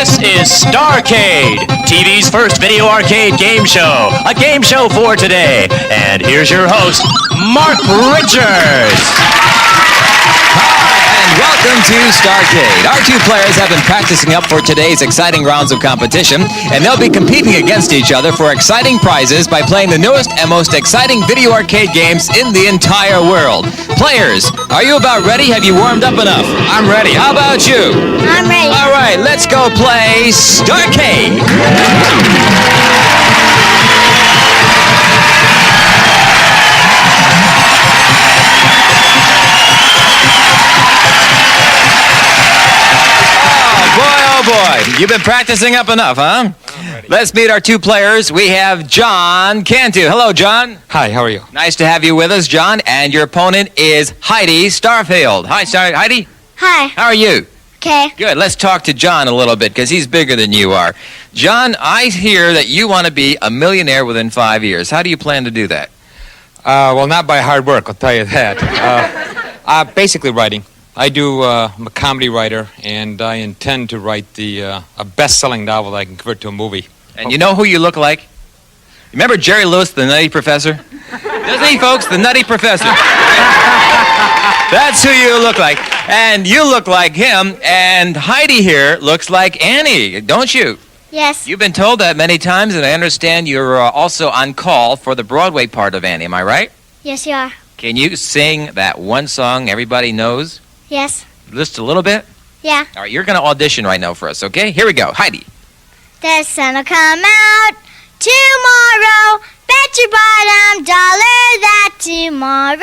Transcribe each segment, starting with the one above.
This is Starcade, TV's first video arcade game show. A game show for today. And here's your host, Mark Richards. Hi, and welcome to Starcade. Our two players have been practicing up for today's exciting rounds of competition, and they'll be competing against each other for exciting prizes by playing the newest and most exciting video arcade games in the entire world. Players, are you about ready? Have you warmed up enough? I'm ready. How about you? I'm ready. All right, let's go play Starcade. Boy, you've been practicing up enough, huh? Let's meet our two players. We have John Cantu. Hello, John. Hi, how are you? Nice to have you with us, John. And your opponent is Heidi Starfield. Hi, Heidi. Hi. How are you? Okay. Good. Let's talk to John a little bit because he's bigger than you are. John, I hear that you want to be a millionaire within 5 years. How do you plan to do that? Well, not by hard work, I'll tell you that. Basically writing. I'm a comedy writer, and I intend to write a best-selling novel that I can convert to a movie. And you know who you look like? Remember Jerry Lewis, the Nutty Professor? Doesn't he, folks? The Nutty Professor. That's who you look like. And you look like him, and Heidi here looks like Annie, don't you? Yes. You've been told that many times, and I understand you're also on call for the Broadway part of Annie, am I right? Yes, you are. Can you sing that one song everybody knows? Yes. Just a little bit? Yeah. All right, you're going to audition right now for us, okay? Here we go. Heidi. The sun will come out tomorrow. Bet your bottom dollar that tomorrow.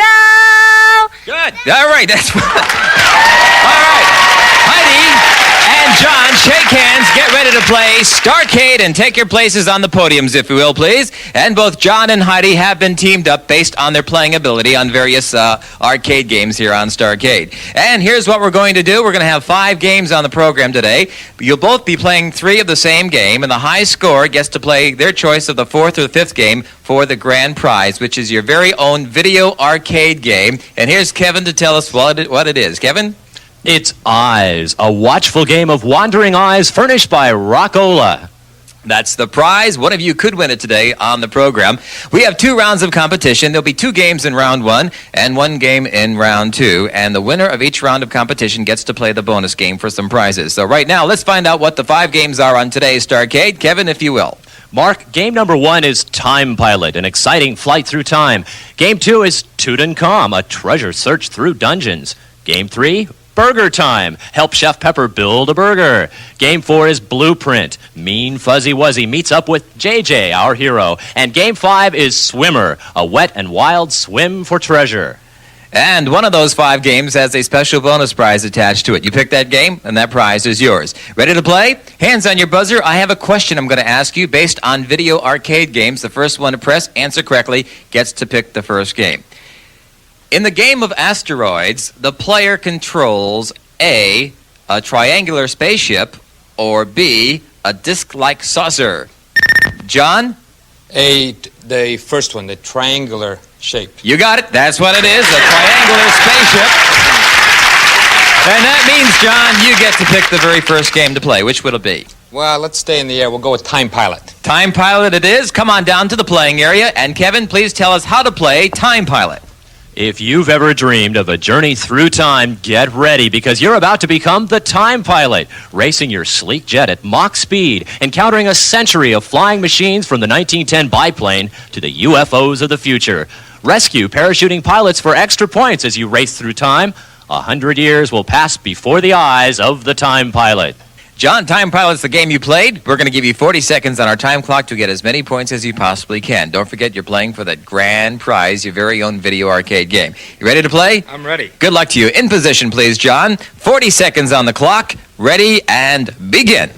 Good. All right, that's what. All right. Heidi and John, shake hands. Get ready to play Starcade and take your places on the podiums, if you will, please. And both John and Heidi have been teamed up based on their playing ability on various arcade games here on Starcade. And here's what we're going to do. We're going to have 5 games on the program today. You'll both be playing 3 of the same game, and the high score gets to play their choice of the 4th or the 5th game for the grand prize, which is your very own video arcade game. And here's Kevin to tell us what it is. Kevin? It's Eyes, a watchful game of wandering eyes furnished by Rockola. That's the prize. One of you could win it today on the program. We have 2 rounds of competition. There'll be 2 games in round 1 and 1 game in round 2. And the winner of each round of competition gets to play the bonus game for some prizes. So right now, let's find out what the 5 games are on today's Starcade. Kevin, if you will. Mark, game number 1 is Time Pilot, an exciting flight through time. Game 2 is Tutankhamun, a treasure search through dungeons. Game 3, Burger Time. Help Chef Pepper build a burger. Game 4 is Blueprint. Mean Fuzzy Wuzzy meets up with JJ, our hero. And Game 5 is Swimmer, a wet and wild swim for treasure. And one of those 5 games has a special bonus prize attached to it. You pick that game, and that prize is yours. Ready to play? Hands on your buzzer. I have a question I'm going to ask you based on video arcade games. The first one to press, answer correctly, gets to pick the first game. In the game of asteroids, the player controls A, a triangular spaceship, or B, a disc-like saucer. John? The first one, the triangular shape. You got it. That's what it is, a triangular spaceship. And that means, John, you get to pick the very first game to play. Which would it be? Well, let's stay in the air. We'll go with Time Pilot. Time Pilot it is. Come on down to the playing area. And Kevin, please tell us how to play Time Pilot. If you've ever dreamed of a journey through time, get ready because you're about to become the Time Pilot, racing your sleek jet at Mach speed, encountering a century of flying machines from the 1910 biplane to the UFOs of the future. Rescue parachuting pilots for extra points as you race through time. 100 years will pass before the eyes of the Time Pilot. John, Time Pilot's the game you played. We're going to give you 40 seconds on our time clock to get as many points as you possibly can. Don't forget you're playing for that grand prize, your very own video arcade game. You ready to play? I'm ready. Good luck to you. In position, please, John. 40 seconds on the clock. Ready and begin.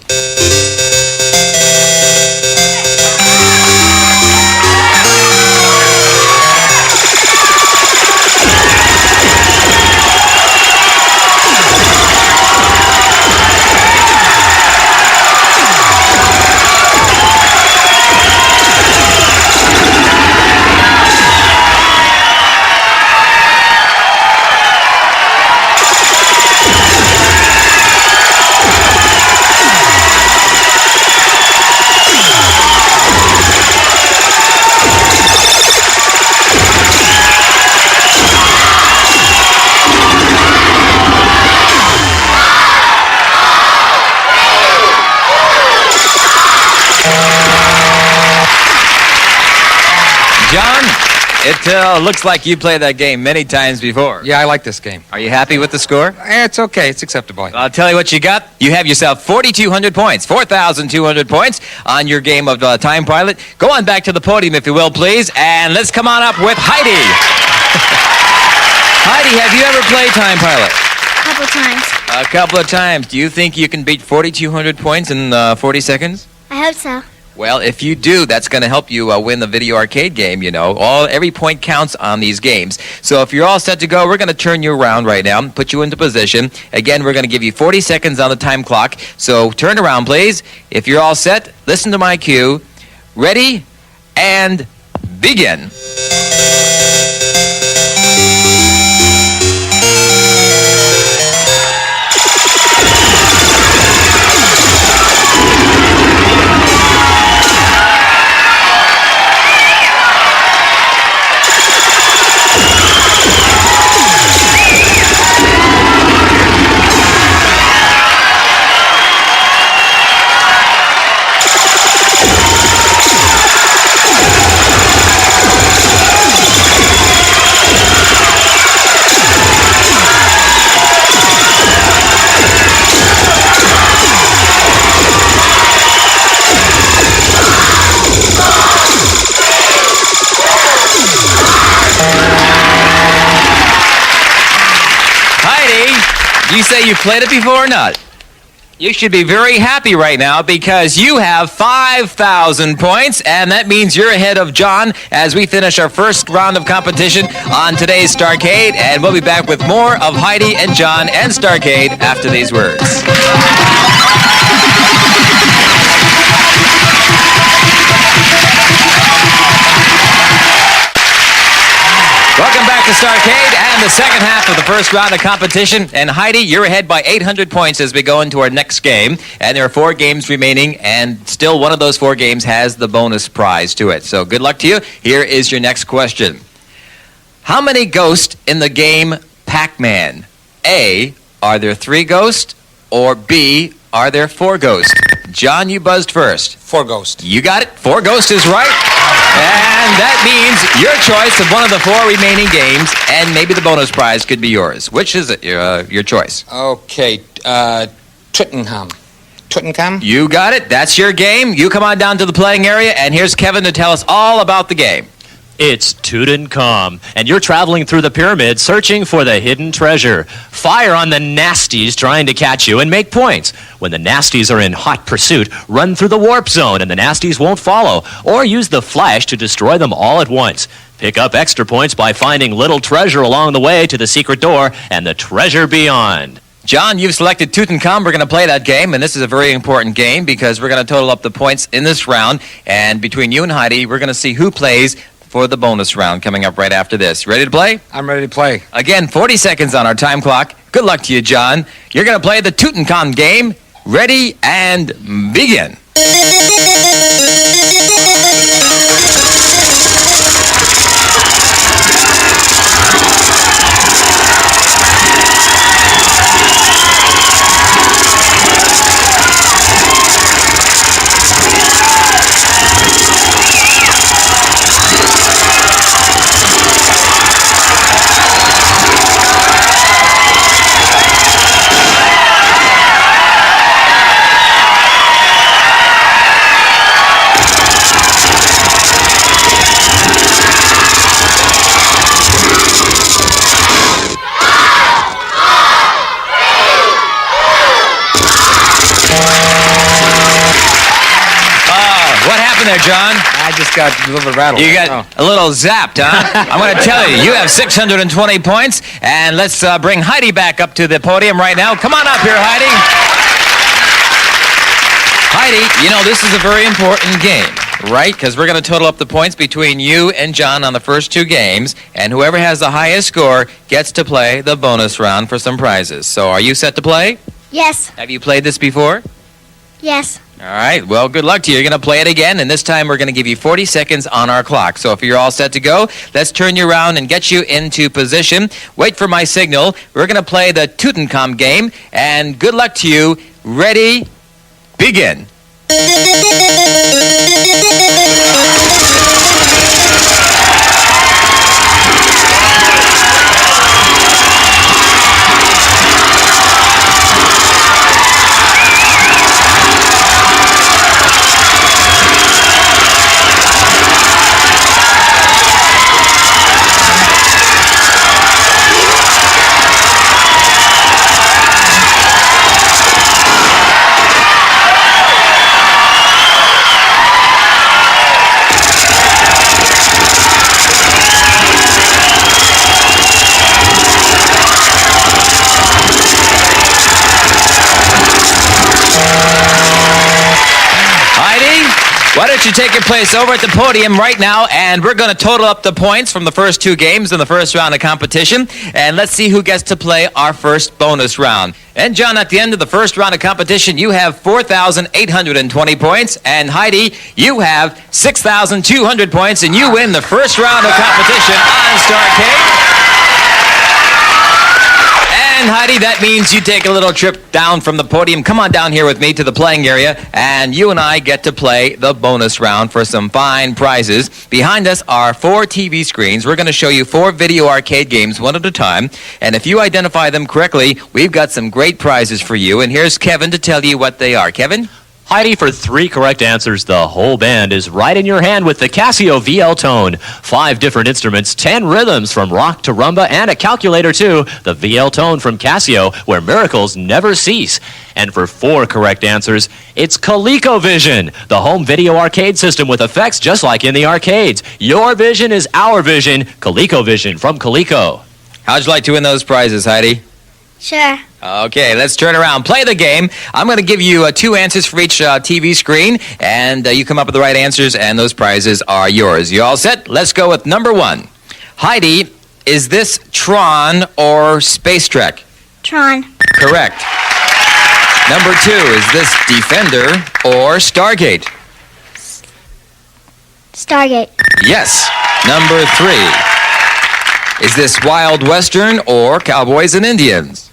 John, it looks like you played that game many times before. Yeah, I like this game. Are you happy with the score? It's okay. It's acceptable. I'll tell you what you got. You have yourself 4,200 points, 4,200 points on your game of Time Pilot. Go on back to the podium, if you will, please, and let's come on up with Heidi. Heidi, have you ever played Time Pilot? Couple times. A couple of times. Do you think you can beat 4,200 points in 40 seconds? I hope so. Well, if you do, that's going to help you win the video arcade game, you know. Every point counts on these games. So if you're all set to go, we're going to turn you around right now, put you into position. Again, we're going to give you 40 seconds on the time clock. So turn around, please. If you're all set, listen to my cue. Ready, and begin. You say you played it before or not? You should be very happy right now because you have 5,000 points, and that means you're ahead of John as we finish our first round of competition on today's Starcade, and we'll be back with more of Heidi and John and Starcade after these words. Welcome back to Starcade and the second half of the first round of competition. And Heidi, you're ahead by 800 points as we go into our next game. And there are 4 games remaining, and still one of those 4 games has the bonus prize to it. So good luck to you. Here is your next question. How many ghosts in the game Pac-Man? A, are there 3 ghosts? Or B, are there 4 ghosts? John, you buzzed first. 4 ghosts. You got it. 4 ghosts is right. And that means your choice of one of the 4 remaining games, and maybe the bonus prize could be yours. Which is it, your choice? Okay, Tutankhamun. Tutankhamun? You got it. That's your game. You come on down to the playing area, and here's Kevin to tell us all about the game. It's Tutankhamun, and you're traveling through the pyramid searching for the hidden treasure. Fire on the nasties trying to catch you and make points. When the nasties are in hot pursuit, run through the warp zone and the nasties won't follow, or use the flash to destroy them all at once. Pick up extra points by finding little treasure along the way to the secret door and the treasure beyond. John, you've selected Tutankhamun. We're going to play that game, and this is a very important game because we're going to total up the points in this round. And between you and Heidi, we're going to see who plays for the bonus round coming up right after this. Ready to play? I'm ready to play. Again, 40 seconds on our time clock. Good luck to you, John. You're going to play the Tutankhamun game. Ready and begin. There, John. I just got a little bit rattled. You got a little zapped, huh? I'm going to tell you, you have 620 points, and let's bring Heidi back up to the podium right now. Come on up here, Heidi. Heidi, you know, this is a very important game, right? Because we're going to total up the points between you and John on the first 2 games, and whoever has the highest score gets to play the bonus round for some prizes. So are you set to play? Yes. Have you played this before? Yes. All right, well, good luck to you. You're going to play it again, and this time we're going to give you 40 seconds on our clock. So if you're all set to go, let's turn you around and get you into position. Wait for my signal. We're going to play the Tutankhamun game, and good luck to you. Ready, begin. Why don't you take your place over at the podium right now, and we're going to total up the points from the first two games in the first round of competition, and let's see who gets to play our first bonus round. And John, at the end of the first round of competition, you have 4,820 points, and Heidi, you have 6,200 points, and you win the first round of competition on Starcade. And Heidi, that means you take a little trip down from the podium. Come on down here with me to the playing area, and you and I get to play the bonus round for some fine prizes. Behind us are 4 TV screens. We're going to show you 4 video arcade games one at a time, and if you identify them correctly, we've got some great prizes for you. And here's Kevin to tell you what they are. Kevin? Heidi, for 3 correct answers, the whole band is right in your hand with the Casio VL Tone. 5 different instruments, 10 rhythms from rock to rumba, and a calculator too. The VL Tone from Casio, where miracles never cease. And for 4 correct answers, it's ColecoVision, the home video arcade system with effects just like in the arcades. Your vision is our vision. ColecoVision from Coleco. How'd you like to win those prizes, Heidi? Sure. Okay, let's turn around. Play the game. I'm going to give you 2 answers for each TV screen, and you come up with the right answers, and those prizes are yours. You all set? Let's go with number 1. Heidi, is this Tron or Space Trek? Tron. Correct. Number 2, is this Defender or Stargate? Stargate. Yes. Number 3, is this Wild Western or Cowboys and Indians?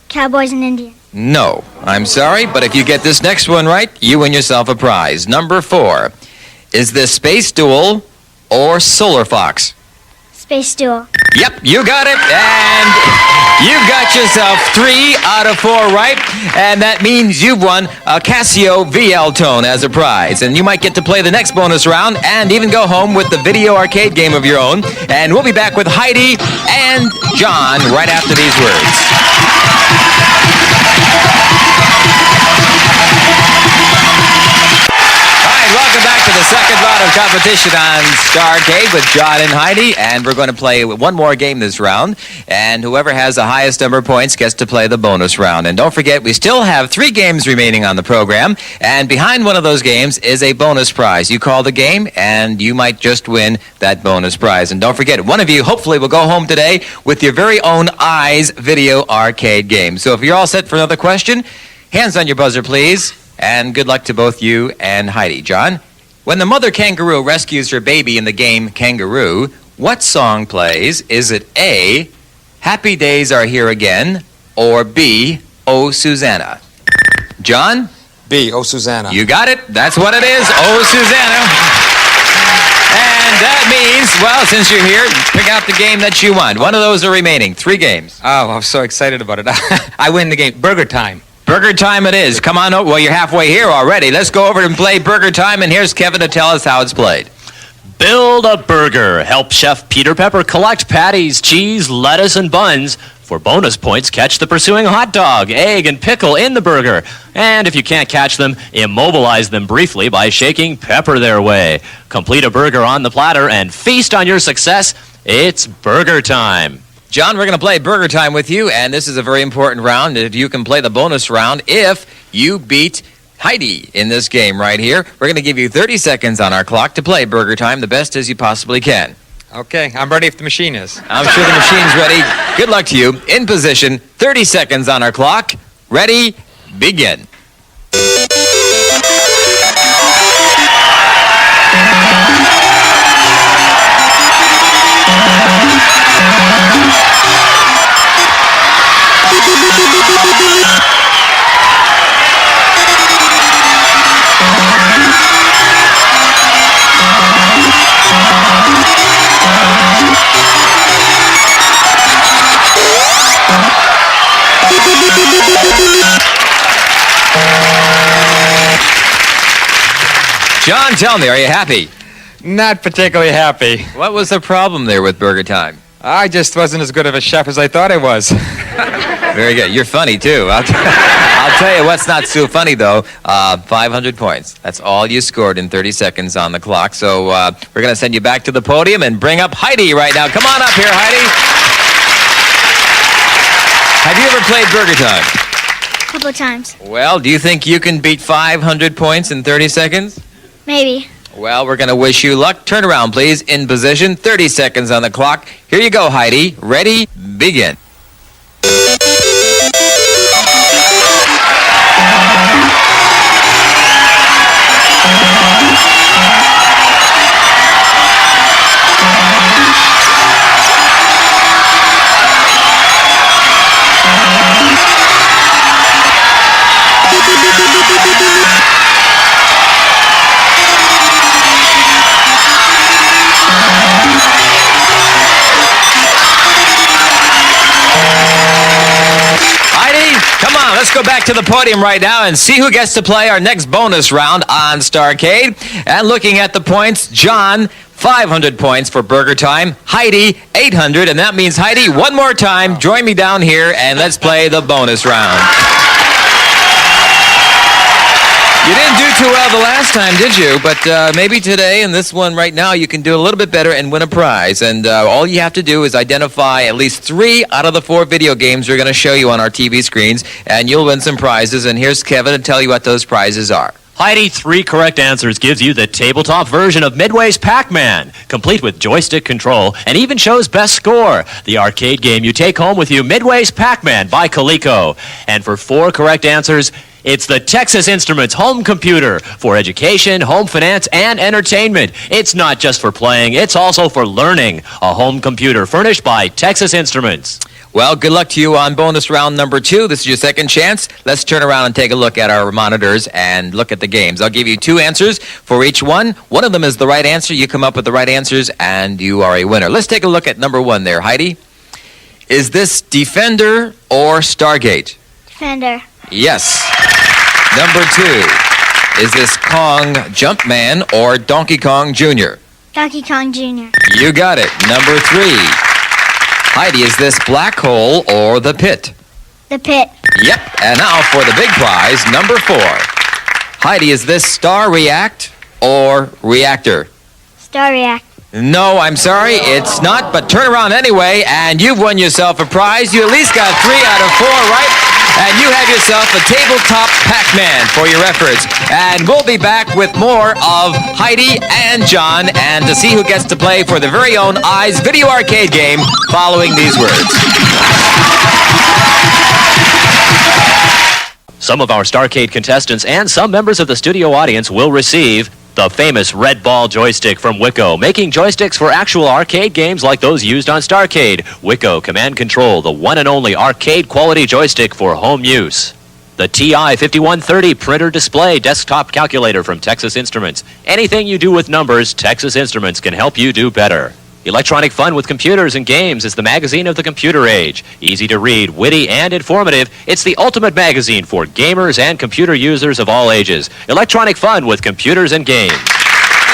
Cowboys and Indians. No, I'm sorry, but if you get this next one right, you win yourself a prize. Number 4, is this Space Duel or Solar Fox? Space Duel. Yep, you got it, and you got yourself 3 out of 4 right, and that means you've won a Casio VL Tone as a prize, and you might get to play the next bonus round and even go home with the video arcade game of your own, and we'll be back with Heidi and John right after these words. Welcome back to the second round of competition on Starcade with John and Heidi, and we're going to play one more game this round, and whoever has the highest number of points gets to play the bonus round. And don't forget, we still have 3 games remaining on the program, and behind one of those games is a bonus prize. You call the game, and you might just win that bonus prize. And don't forget, one of you hopefully will go home today with your very own Eyes video arcade game. So if you're all set for another question, hands on your buzzer, please. And good luck to both you and Heidi. John, when the mother kangaroo rescues her baby in the game Kangaroo, what song plays? Is it A, Happy Days Are Here Again, or B, Oh Susanna? John? B, Oh Susanna. You got it. That's what it is. Oh Susanna. And that means, well, since you're here, pick out the game that you want. One of those are remaining. 3 games. Oh, I'm so excited about it. I win the game. Burger time. Burger time it is. Come on over. Well, you're halfway here already. Let's go over and play Burger Time, and here's Kevin to tell us how it's played. Build a burger. Help Chef Peter Pepper collect patties, cheese, lettuce, and buns. For bonus points, catch the pursuing hot dog, egg, and pickle in the burger. And if you can't catch them, immobilize them briefly by shaking pepper their way. Complete a burger on the platter and feast on your success. It's burger time. John, we're going to play Burger Time with you, and this is a very important round. If you can play the bonus round, if you beat Heidi in this game right here, we're going to give you 30 seconds on our clock to play Burger Time the best as you possibly can. Okay, I'm ready if the machine is. I'm sure the machine's ready. Good luck to you. In position, 30 seconds on our clock. Ready, begin. John, tell me, are you happy? Not particularly happy. What was the problem there with Burger Time? I just wasn't as good of a chef as I thought I was. Very good. You're funny, too. I'll tell you what's not so funny, though. 500 points. That's all you scored in 30 seconds on the clock. So we're going to send you back to the podium and bring up Heidi right now. Come on up here, Heidi. Have you ever played Burger Time? A couple times. Well, do you think you can beat 500 points in 30 seconds? Maybe. Well, we're going to wish you luck. Turn around, please. In position. 30 seconds on the clock. Here you go, Heidi. Ready? Begin. Come on, let's go back to the podium right now and see who gets to play our next bonus round on Starcade. And looking at the points, John, 500 points for Burger Time. Heidi, 800. And that means, Heidi, one more time, join me down here and let's play the bonus round. You didn't do too well the last time, did you? But maybe today and this one right now you can do a little bit better and win a prize. And all you have to do is identify at least 3 out of the 4 video games we're going to show you on our TV screens, and you'll win some prizes. And here's Kevin to tell you what those prizes are. Heidi, 3 correct answers gives you the tabletop version of Midway's Pac-Man, complete with joystick control, and even shows best score. The arcade game you take home with you, Midway's Pac-Man by Coleco. And for 4 correct answers, it's the Texas Instruments home computer for education, home finance, and entertainment. It's not just for playing, it's also for learning. A home computer furnished by Texas Instruments. Well, good luck to you on bonus round number 2. This is your second chance. Let's turn around and take a look at our monitors and look at the games. I'll give you 2 answers for each one. One of them is the right answer. You come up with the right answers, and you are a winner. Let's take a look at number 1 there. Heidi, is this Defender or Stargate? Defender. Yes. Number 2, is this Kong Jumpman or Donkey Kong Jr.? Donkey Kong Jr. You got it. Number 3, Heidi, is this Black Hole or The Pit? The Pit. Yep. And now for the big prize, number 4. Heidi, is this Star React or Reactor? Star React. No, I'm sorry, it's not, but turn around anyway, and you've won yourself a prize. You at least got 3 out of 4 right, and you have yourself a tabletop Pac-Man for your efforts. And we'll be back with more of Heidi and John, and to see who gets to play for their very own Eyes Video Arcade game following these words. Some of our Starcade contestants and some members of the studio audience will receive the famous red ball joystick from Wiko, making joysticks for actual arcade games like those used on Starcade. Wiko Command Control, the one and only arcade quality joystick for home use. The TI-5130 printer display desktop calculator from Texas Instruments. Anything you do with numbers, Texas Instruments can help you do better. Electronic Fun with Computers and Games is the magazine of the computer age. Easy to read, witty, and informative, it's the ultimate magazine for gamers and computer users of all ages. Electronic Fun with Computers and Games.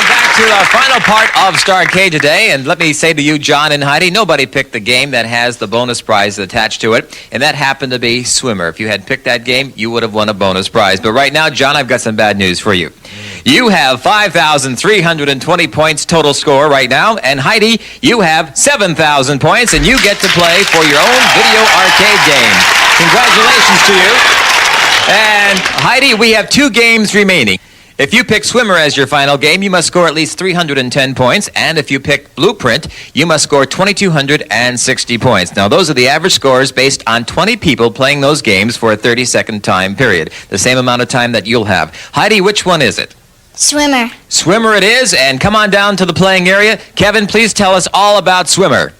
Back to our final part of Starcade today, and let me say to you, John and Heidi, nobody picked the game that has the bonus prize attached to it, and that happened to be Swimmer. If you had picked that game, you would have won a bonus prize. But right now, John, I've got some bad news for you. You have 5,320 points total score right now, and Heidi, you have 7,000 points, and you get to play for your own video arcade game. Congratulations to you. And Heidi, we have 2 games remaining. If you pick Swimmer as your final game, you must score at least 310 points, and if you pick Blueprint, you must score 2,260 points. Now, those are the average scores based on 20 people playing those games for a 30-second time period, the same amount of time that you'll have. Heidi, which one is it? Swimmer. Swimmer it is, and come on down to the playing area. Kevin, please tell us all about Swimmer.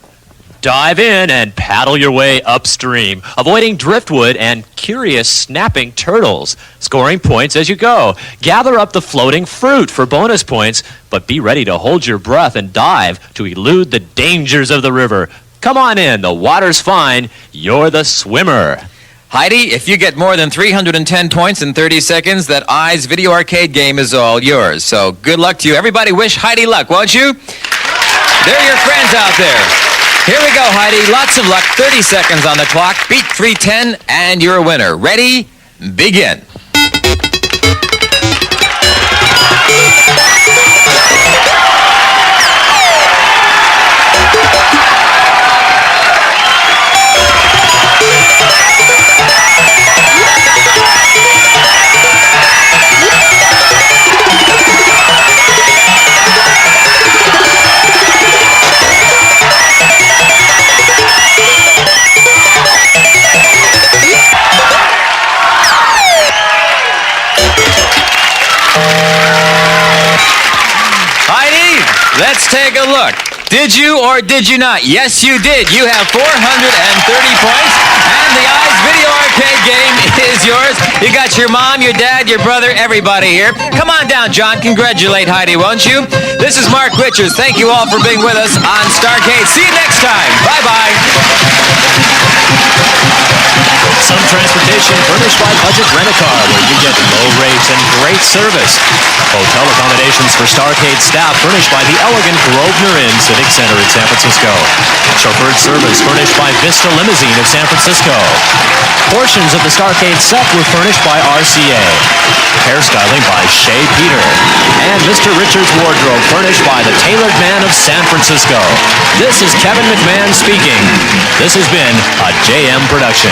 Dive in and paddle your way upstream, avoiding driftwood and curious snapping turtles, scoring points as you go. Gather up the floating fruit for bonus points, but be ready to hold your breath and dive to elude the dangers of the river. Come on in, the water's fine, you're the swimmer. Heidi, if you get more than 310 points in 30 seconds, that Eyes Video Arcade game is all yours. So good luck to you. Everybody wish Heidi luck, won't you? They're your friends out there. Here we go, Heidi. Lots of luck. 30 seconds on the clock. Beat 310, and you're a winner. Ready? Begin. Let's take a look. Did you or did you not? Yes, you did. You have 430 points, and the Eyes Video Arcade game is yours. You got your mom, your dad, your brother, everybody here. Come on down, John. Congratulate Heidi, won't you? This is Mark Richards. Thank you all for being with us on Starcade. See you next time. Bye-bye. Some transportation furnished by Budget Rent-A-Car, where you get low rates and great service. Hotel accommodations for Starcade staff furnished by the elegant Grosvenor Inn Civic Center in San Francisco. Chauffeured service furnished by Vista Limousine of San Francisco. Portions of the Starcade set were furnished by RCA. Hairstyling by Shea Peter. And Mr. Richards' wardrobe furnished by the Tailored Man of San Francisco. This is Kevin McMahon speaking. This has been a JM production.